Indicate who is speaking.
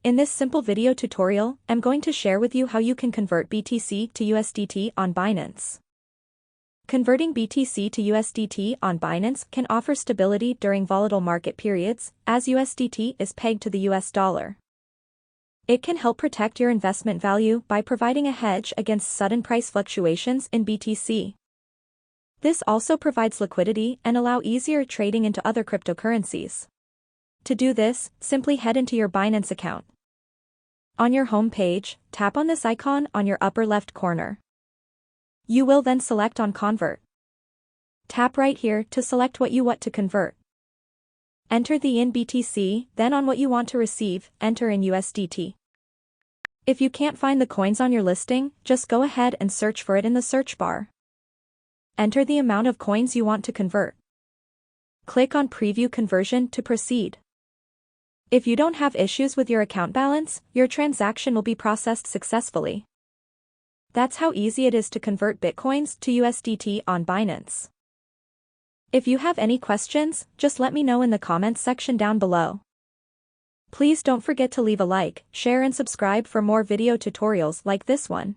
Speaker 1: In this simple video tutorial, I'm going to share with you how you can convert BTC to USDT on Binance. Converting BTC to USDT on Binance can offer stability during volatile market periods, as USDT is pegged to the US dollar. It can help protect your investment value by providing a hedge against sudden price fluctuations in BTC. This also provides liquidity and allow easier trading into other cryptocurrencies. To do this, simply head into your Binance account. On your home page, tap on this icon on your upper left corner. You will then select on Convert. Tap right here to select what you want to convert. Enter the in BTC, then on what you want to receive, enter in USDT. If you can't find the coins on your listing, just go ahead and search for it in the search bar. Enter the amount of coins you want to convert. Click on Preview Conversion to proceed. If you don't have issues with your account balance, your transaction will be processed successfully. That's how easy it is to convert Bitcoins to USDT on Binance. If you have any questions, just let me know in the comments section down below. Please don't forget to leave a like, share and subscribe for more video tutorials like this one.